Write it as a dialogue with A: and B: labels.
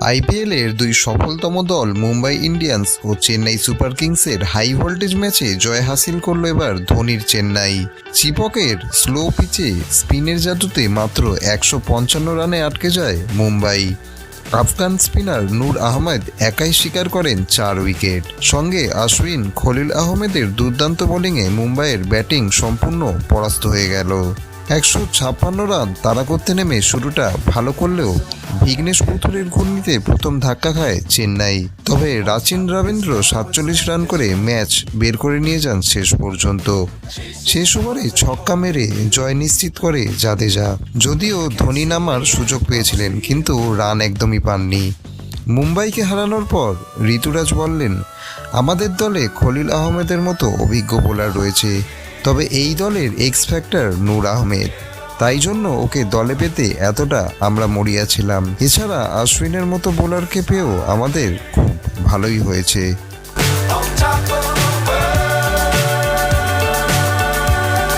A: আইপিএলের দুই সফলতম দল মুম্বাই ইন্ডিয়ান্স ও চেন্নাই সুপার কিংসের হাই ভোল্টেজ ম্যাচে জয় হাসিল করল এবার ধোনির চেন্নাই। চিপকের স্লো পিচে স্পিনের জাদুতে মাত্র 155 রানে আটকে যায় মুম্বাই। আফগান স্পিনার নূর আহমেদ একাই শিকার করেন 4 উইকেট। সঙ্গে আশ্বিন, খলিল আহমেদের দুর্দান্ত বোলিংয়ে মুম্বাইয়ের ব্যাটিং সম্পূর্ণ পরাস্ত হয়ে গেল। 156 রান তাড়া করতে নেমে শুরুটা ভালো করলেও ভিঘ্নেশ পুথুরের ঘূর্ণিতে প্রথম ধাক্কা খায় চেন্নাই। তবে রাচিন রবীন্দ্র 47 রান করে ম্যাচ বের করে নিয়ে যান শেষ পর্যন্ত। শেষ ওভারে ছক্কা মেরে জয় নিশ্চিত করে জাদেজা। যদিও ধোনি নামার সুযোগ পেয়েছিলেন, কিন্তু রান একদমই পাননি। মুম্বাইকে হারানোর পর ঋতুরাজ বললেন, আমাদের দলে খলিল আহমেদের মতো অভিজ্ঞ বোলার রয়েছে, তবে এই দলের এক্স ফ্যাক্টর নূর আহমেদ, তাই জন্য ওকে দলে পেতে এতটা আমরা মরিয়া ছিলাম। এছাড়া আশ্বিনের মতো বোলারকে পেয়েও আমাদের খুব ভালোই হয়েছে।